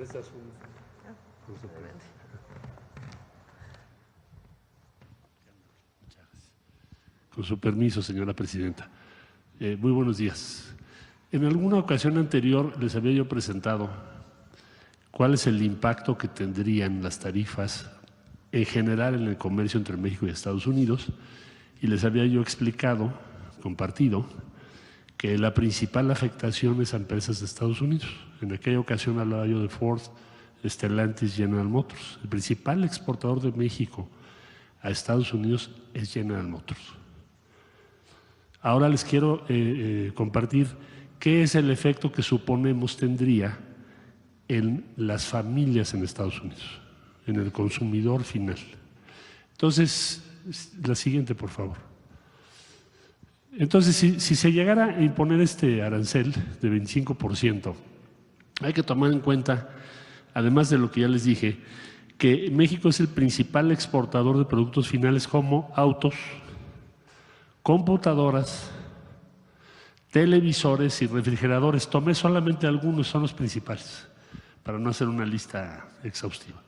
prestas un... Con su permiso, señora presidenta. Muy buenos días. En alguna ocasión anterior les había yo presentado cuál es el impacto que tendrían las tarifas en general en el comercio entre México y Estados Unidos, y les había yo explicado, compartido, que la principal afectación es a empresas de Estados Unidos. En aquella ocasión hablaba yo de Ford, Stellantis, General Motors. El principal exportador de México a Estados Unidos es General Motors. Ahora les quiero compartir qué es el efecto que suponemos tendría en las familias en Estados Unidos, en el consumidor final. Entonces, la siguiente, por favor. Entonces, si se llegara a imponer este arancel de 25%, hay que tomar en cuenta, además de lo que ya les dije, que México es el principal exportador de productos finales como autos, computadoras, televisores y refrigeradores. Tomé solamente algunos, son los principales, para no hacer una lista exhaustiva.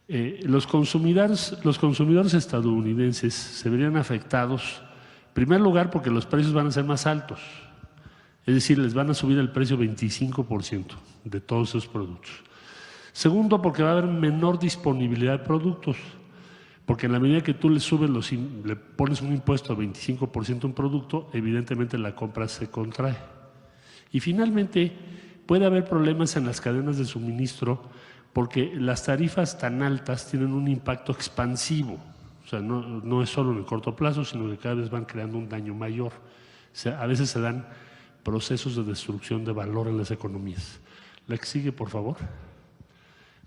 Los consumidores estadounidenses se verían afectados, en primer lugar, porque los precios van a ser más altos, es decir, les van a subir el precio 25% de todos esos productos. Segundo, porque va a haber menor disponibilidad de productos, porque en la medida que tú le pones un impuesto de 25% a un producto, evidentemente la compra se contrae. Y finalmente, puede haber problemas en las cadenas de suministro, porque las tarifas tan altas tienen un impacto expansivo. O sea, no es solo en el corto plazo, sino que cada vez van creando un daño mayor. O sea, a veces se dan procesos de destrucción de valor en las economías. La que sigue, por favor.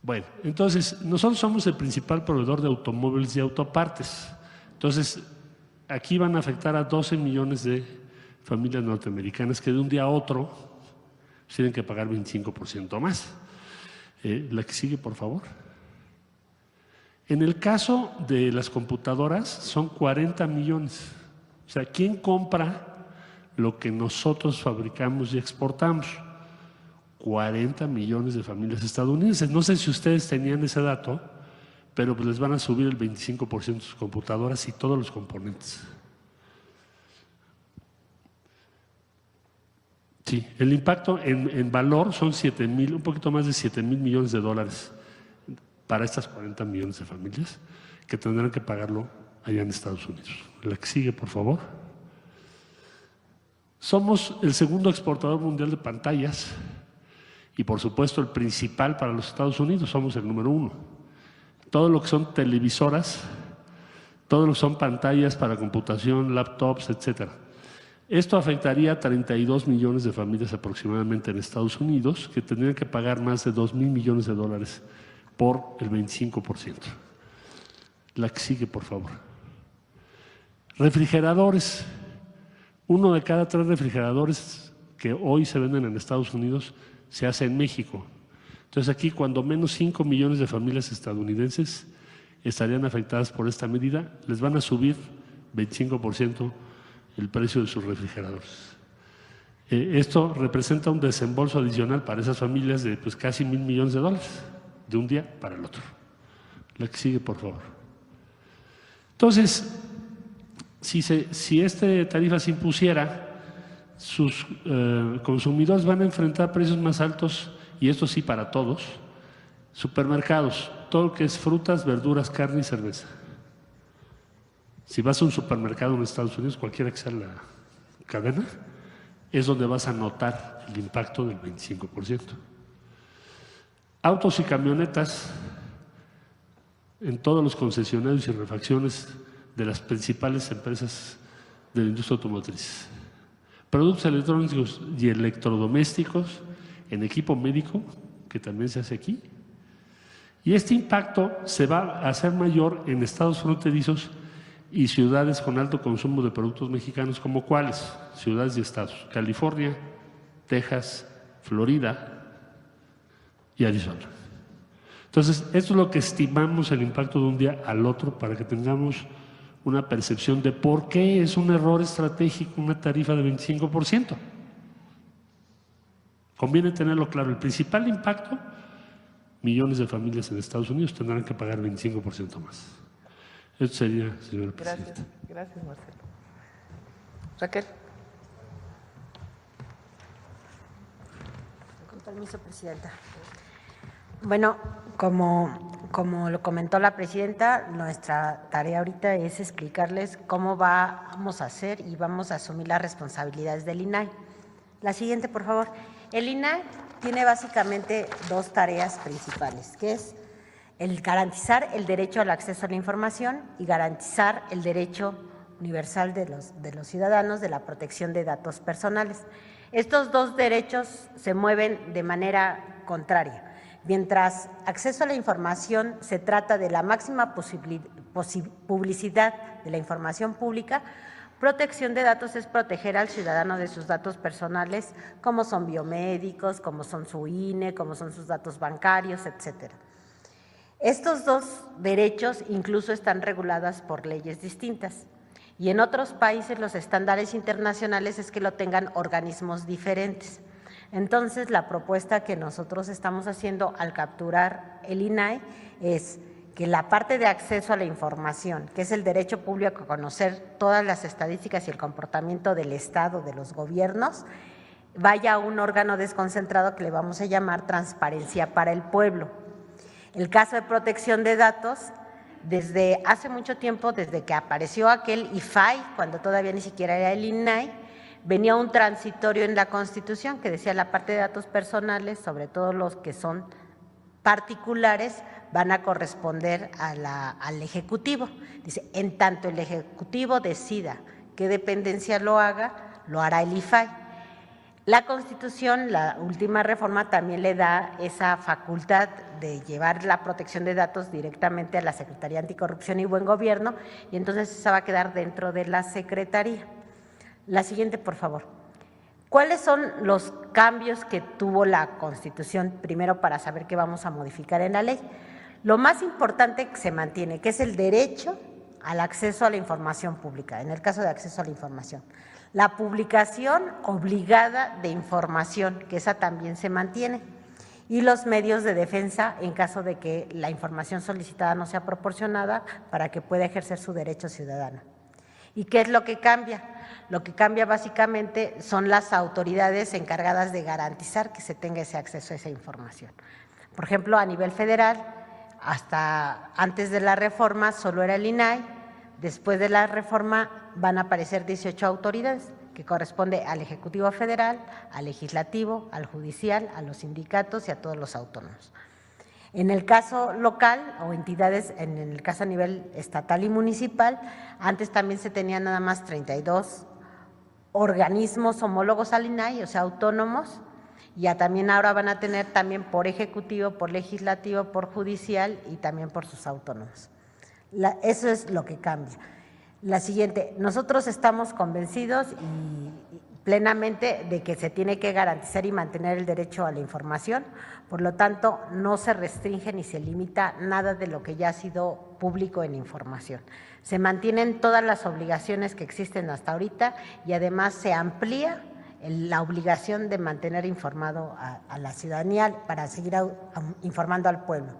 Bueno, entonces, nosotros somos el principal proveedor de automóviles y autopartes. Entonces, aquí van a afectar a 12 millones de familias norteamericanas que de un día a otro tienen que pagar 25% más. La que sigue, por favor. En el caso de las computadoras, son 40 millones. O sea, ¿quién compra lo que nosotros fabricamos y exportamos? 40 millones de familias estadounidenses. No sé si ustedes tenían ese dato, pero pues les van a subir el 25% de sus computadoras y todos los componentes. Sí, el impacto en valor son un poquito más de 7,000 millones de dólares para estas 40 millones de familias que tendrán que pagarlo allá en Estados Unidos. La que sigue, por favor. Somos el segundo exportador mundial de pantallas y, por supuesto, el principal para los Estados Unidos. Somos el número 1. Todo lo que son televisoras, todo lo que son pantallas para computación, laptops, etcétera. Esto afectaría a 32 millones de familias aproximadamente en Estados Unidos, que tendrían que pagar más de 2,000 millones de dólares por el 25%. La que sigue, por favor. Refrigeradores. 1 de cada 3 refrigeradores que hoy se venden en Estados Unidos se hace en México. Entonces aquí, cuando menos 5 millones de familias estadounidenses estarían afectadas por esta medida, les van a subir 25% el precio de sus refrigeradores. Esto representa un desembolso adicional para esas familias de casi 1,000 millones de dólares, de un día para el otro. La que sigue, por favor. Entonces, si esta tarifa se impusiera, sus consumidores van a enfrentar precios más altos, y esto sí para todos. Supermercados, todo lo que es frutas, verduras, carne y cerveza. Si vas a un supermercado en Estados Unidos, cualquiera que sea la cadena, es donde vas a notar el impacto del 25%. Autos y camionetas en todos los concesionarios y refacciones de las principales empresas de la industria automotriz. Productos electrónicos y electrodomésticos en equipo médico, que también se hace aquí. Y este impacto se va a hacer mayor en estados fronterizos y ciudades con alto consumo de productos mexicanos, como ¿cuáles? Ciudades y estados: California, Texas, Florida y Arizona. Entonces, esto es lo que estimamos el impacto de un día al otro, para que tengamos una percepción de por qué es un error estratégico una tarifa de 25%. Conviene tenerlo claro. El principal impacto millones de familias en Estados Unidos tendrán que pagar 25% más. Eso sería, señora presidenta. Gracias, Marcelo. Raquel. Con permiso, presidenta. Bueno, como lo comentó la presidenta, nuestra tarea ahorita es explicarles cómo vamos a hacer y vamos a asumir las responsabilidades del INAI. La siguiente, por favor. El INAI tiene básicamente dos tareas principales, que es el garantizar el derecho al acceso a la información y garantizar el derecho universal de los ciudadanos de la protección de datos personales. Estos dos derechos se mueven de manera contraria. Mientras acceso a la información se trata de la máxima publicidad de la información pública, protección de datos es proteger al ciudadano de sus datos personales, como son biomédicos, como son su INE, como son sus datos bancarios, etcétera. Estos dos derechos incluso están regulados por leyes distintas y en otros países los estándares internacionales es que lo tengan organismos diferentes. Entonces, la propuesta que nosotros estamos haciendo al capturar el INAI es que la parte de acceso a la información, que es el derecho público a conocer todas las estadísticas y el comportamiento del Estado, de los gobiernos, vaya a un órgano desconcentrado que le vamos a llamar Transparencia para el Pueblo. El caso de protección de datos, desde hace mucho tiempo, desde que apareció aquel IFAI, cuando todavía ni siquiera era el INAI, venía un transitorio en la Constitución que decía la parte de datos personales, sobre todo los que son particulares, van a corresponder al Ejecutivo. Dice, en tanto el Ejecutivo decida qué dependencia lo haga, lo hará el IFAI. La Constitución, la última reforma, también le da esa facultad de llevar la protección de datos directamente a la Secretaría Anticorrupción y Buen Gobierno, y entonces esa va a quedar dentro de la Secretaría. La siguiente, por favor. ¿Cuáles son los cambios que tuvo la Constitución, primero para saber qué vamos a modificar en la ley? Lo más importante que se mantiene, que es el derecho al acceso a la información pública, en el caso de acceso a la información. La publicación obligada de información, que esa también se mantiene, y los medios de defensa en caso de que la información solicitada no sea proporcionada para que pueda ejercer su derecho ciudadano. ¿Y qué es lo que cambia? Lo que cambia básicamente son las autoridades encargadas de garantizar que se tenga ese acceso a esa información. Por ejemplo, a nivel federal, hasta antes de la reforma solo era el INAI, después de la reforma van a aparecer 18 autoridades, que corresponde al Ejecutivo Federal, al Legislativo, al Judicial, a los sindicatos y a todos los autónomos. En el caso local o entidades, en el caso a nivel estatal y municipal, antes también se tenían nada más 32 organismos homólogos al INAI, o sea, autónomos, y ya también ahora van a tener también por ejecutivo, por legislativo, por judicial y también por sus autónomos. Eso es lo que cambia. La siguiente, nosotros estamos convencidos y plenamente de que se tiene que garantizar y mantener el derecho a la información, por lo tanto, no se restringe ni se limita nada de lo que ya ha sido público en información. Se mantienen todas las obligaciones que existen hasta ahorita y además se amplía la obligación de mantener informado a la ciudadanía para seguir informando al pueblo.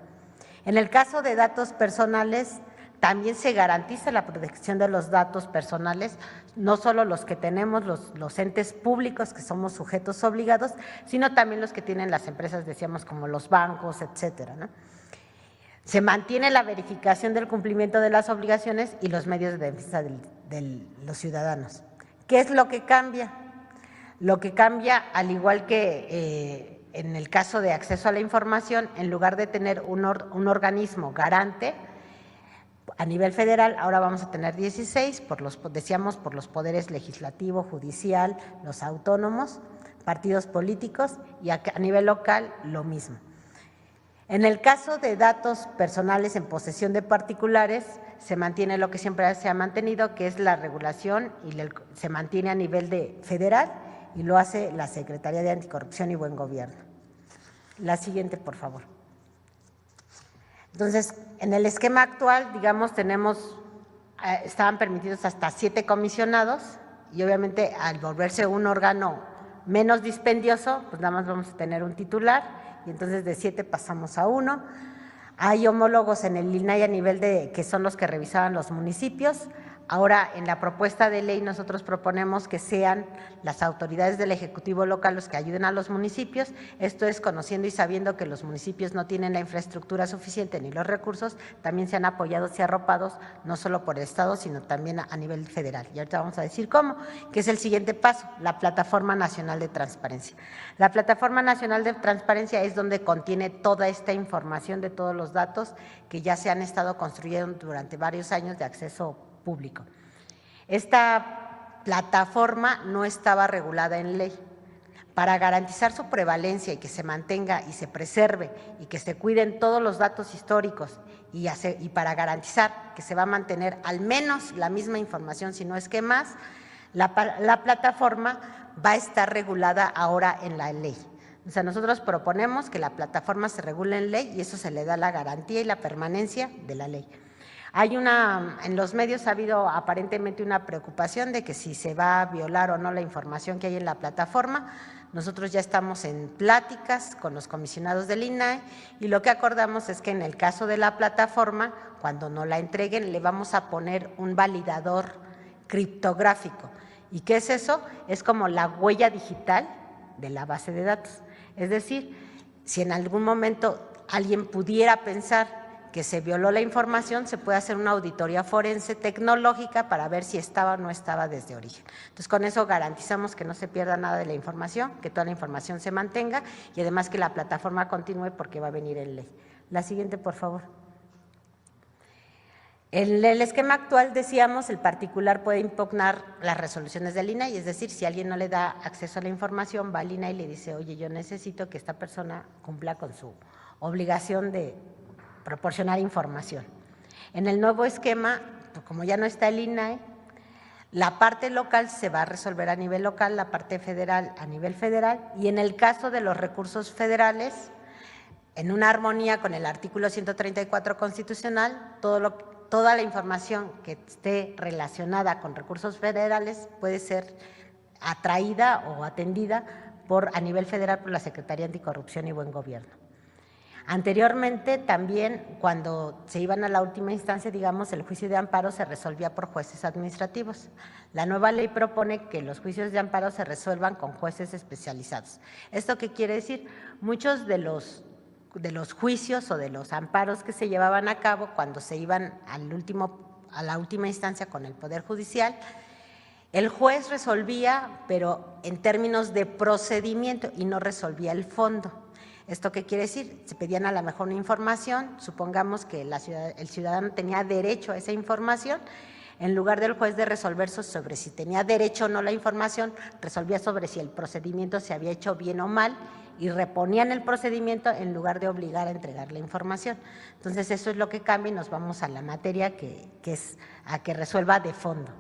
En el caso de datos personales, también se garantiza la protección de los datos personales, no solo los que tenemos los entes públicos, que somos sujetos obligados, sino también los que tienen las empresas, decíamos, como los bancos, etcétera, ¿no? Se mantiene la verificación del cumplimiento de las obligaciones y los medios de defensa de los ciudadanos. ¿Qué es lo que cambia? Lo que cambia, al igual que en el caso de acceso a la información, en lugar de tener un organismo garante, a nivel federal ahora vamos a tener 16, decíamos, por los poderes legislativo, judicial, los autónomos, partidos políticos, y a nivel local lo mismo. En el caso de datos personales en posesión de particulares, se mantiene lo que siempre se ha mantenido, que es la regulación, y se mantiene a nivel de federal y lo hace la Secretaría de Anticorrupción y Buen Gobierno. La siguiente, por favor. Entonces, en el esquema actual, digamos, estaban permitidos hasta 7 comisionados y obviamente al volverse un órgano menos dispendioso, pues nada más vamos a tener un titular y entonces de 7 pasamos a 1. Hay homólogos en el INAI a nivel de que son los que revisaban los municipios. Ahora, en la propuesta de ley nosotros proponemos que sean las autoridades del Ejecutivo local los que ayuden a los municipios. Esto es conociendo y sabiendo que los municipios no tienen la infraestructura suficiente ni los recursos, también sean apoyados y arropados, no solo por el Estado, sino también a nivel federal. Y ahorita vamos a decir cómo, que es el siguiente paso, la Plataforma Nacional de Transparencia. La Plataforma Nacional de Transparencia es donde contiene toda esta información de todos los datos que ya se han estado construyendo durante varios años de acceso público. Esta plataforma no estaba regulada en ley. Para garantizar su prevalencia y que se mantenga y se preserve y que se cuiden todos los datos históricos y para garantizar que se va a mantener al menos la misma información, si no es que más, la plataforma va a estar regulada ahora en la ley. O sea, nosotros proponemos que la plataforma se regule en ley y eso se le da la garantía y la permanencia de la ley. En los medios ha habido aparentemente una preocupación de que si se va a violar o no la información que hay en la plataforma. Nosotros ya estamos en pláticas con los comisionados del INAI y lo que acordamos es que en el caso de la plataforma, cuando nos la entreguen, le vamos a poner un validador criptográfico. ¿Y qué es eso? Es como la huella digital de la base de datos. Es decir, si en algún momento alguien pudiera pensar que se violó la información, se puede hacer una auditoría forense tecnológica para ver si estaba o no estaba desde origen. Entonces, con eso garantizamos que no se pierda nada de la información, que toda la información se mantenga y además que la plataforma continúe porque va a venir en ley. La siguiente, por favor. En el esquema actual, decíamos, el particular puede impugnar las resoluciones del INAI, es decir, si alguien no le da acceso a la información, va al INAI y le dice, oye, yo necesito que esta persona cumpla con su obligación de proporcionar información. En el nuevo esquema, pues como ya no está el INAI, la parte local se va a resolver a nivel local, la parte federal a nivel federal, y en el caso de los recursos federales, en una armonía con el artículo 134 constitucional, toda la información que esté relacionada con recursos federales puede ser atraída o atendida a nivel federal por la Secretaría Anticorrupción y Buen Gobierno. Anteriormente también cuando se iban a la última instancia, digamos, el juicio de amparo se resolvía por jueces administrativos. La nueva ley propone que los juicios de amparo se resuelvan con jueces especializados. ¿Esto qué quiere decir? Muchos de los juicios o de los amparos que se llevaban a cabo cuando se iban a la última instancia con el Poder Judicial, el juez resolvía, pero en términos de procedimiento y no resolvía el fondo. ¿Esto qué quiere decir? Se pedían a lo mejor una información, supongamos que el ciudadano tenía derecho a esa información, en lugar del juez de resolver sobre si tenía derecho o no la información, resolvía sobre si el procedimiento se había hecho bien o mal y reponían el procedimiento en lugar de obligar a entregar la información. Entonces, eso es lo que cambia y nos vamos a la materia que es a que resuelva de fondo.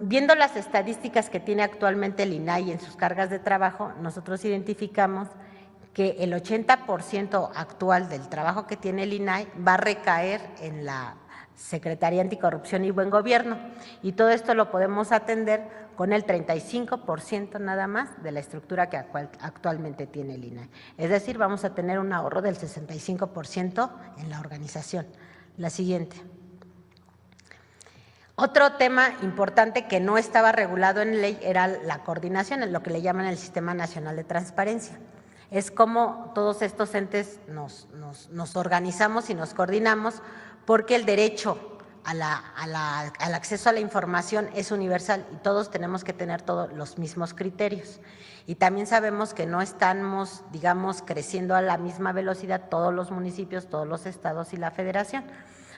Viendo las estadísticas que tiene actualmente el INAI en sus cargas de trabajo, nosotros identificamos que el 80% actual del trabajo que tiene el INAI va a recaer en la Secretaría Anticorrupción y Buen Gobierno, y todo esto lo podemos atender con el 35% nada más de la estructura que actualmente tiene el INAI. Es decir, vamos a tener un ahorro del 65% en la organización. La siguiente. Otro tema importante que no estaba regulado en ley era la coordinación, en lo que le llaman el Sistema Nacional de Transparencia. Es cómo todos estos entes nos organizamos y nos coordinamos, porque el derecho al acceso a la información es universal y todos tenemos que tener todos los mismos criterios. Y también sabemos que no estamos, digamos, creciendo a la misma velocidad todos los municipios, todos los estados y la federación.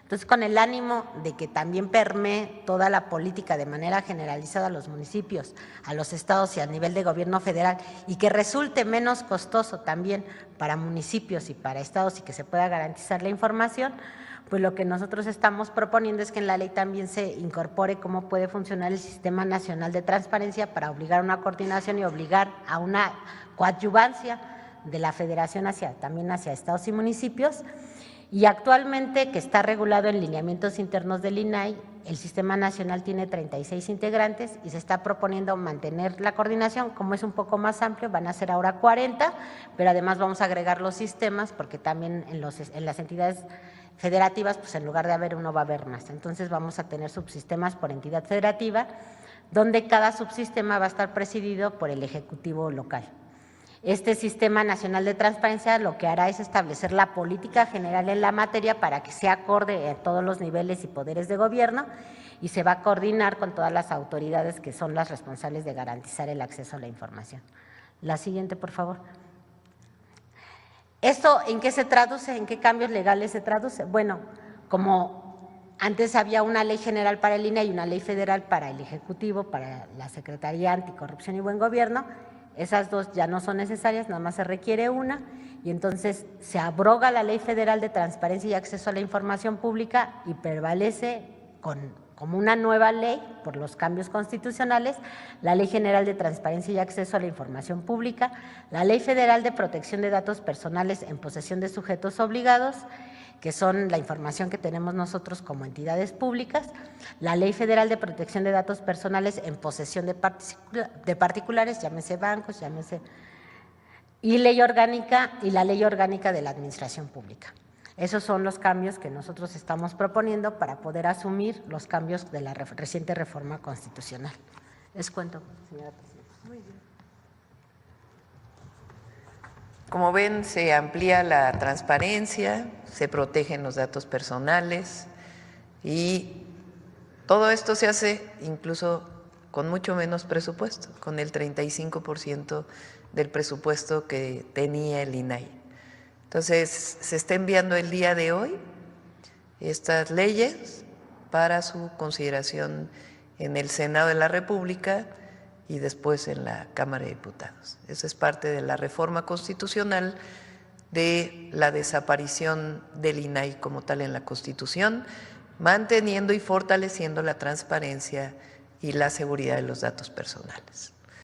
Entonces, con el ánimo de que también permee toda la política de manera generalizada a los municipios, a los estados y a nivel de gobierno federal, y que resulte menos costoso también para municipios y para estados y que se pueda garantizar la información, pues lo que nosotros estamos proponiendo es que en la ley también se incorpore cómo puede funcionar el Sistema Nacional de Transparencia para obligar a una coordinación y obligar a una coadyuvancia de la federación también hacia estados y municipios, Y actualmente, que está regulado en lineamientos internos del INAI, el Sistema Nacional tiene 36 integrantes y se está proponiendo mantener la coordinación. Como es un poco más amplio, van a ser ahora 40, pero además vamos a agregar los sistemas, porque también en las entidades federativas, pues en lugar de haber uno va a haber más. Entonces vamos a tener subsistemas por entidad federativa, donde cada subsistema va a estar presidido por el Ejecutivo local. Este Sistema Nacional de Transparencia lo que hará es establecer la política general en la materia para que sea acorde a todos los niveles y poderes de gobierno, y se va a coordinar con todas las autoridades que son las responsables de garantizar el acceso a la información. La siguiente, por favor. ¿Esto en qué se traduce? ¿En qué cambios legales se traduce? Bueno, como antes había una ley general para el INAI y una ley federal para el Ejecutivo, para la Secretaría Anticorrupción y Buen Gobierno, esas dos ya no son necesarias, nada más se requiere una, y entonces se abroga la Ley Federal de Transparencia y Acceso a la Información Pública y prevalece como una nueva ley por los cambios constitucionales, la Ley General de Transparencia y Acceso a la Información Pública, la Ley Federal de Protección de Datos Personales en posesión de sujetos obligados, que son la información que tenemos nosotros como entidades públicas, la Ley Federal de Protección de Datos Personales en posesión de particulares, llámese bancos, y la Ley Orgánica de la Administración Pública. Esos son los cambios que nosotros estamos proponiendo para poder asumir los cambios de la reciente reforma constitucional. Les cuento, señora presidenta. Muy bien. Como ven, se amplía la transparencia, se protegen los datos personales y todo esto se hace incluso con mucho menos presupuesto, con el 35% del presupuesto que tenía el INAI. Entonces, se está enviando el día de hoy estas leyes para su consideración en el Senado de la República y después en la Cámara de Diputados. Eso es parte de la reforma constitucional, de la desaparición del INAI como tal en la Constitución, manteniendo y fortaleciendo la transparencia y la seguridad de los datos personales.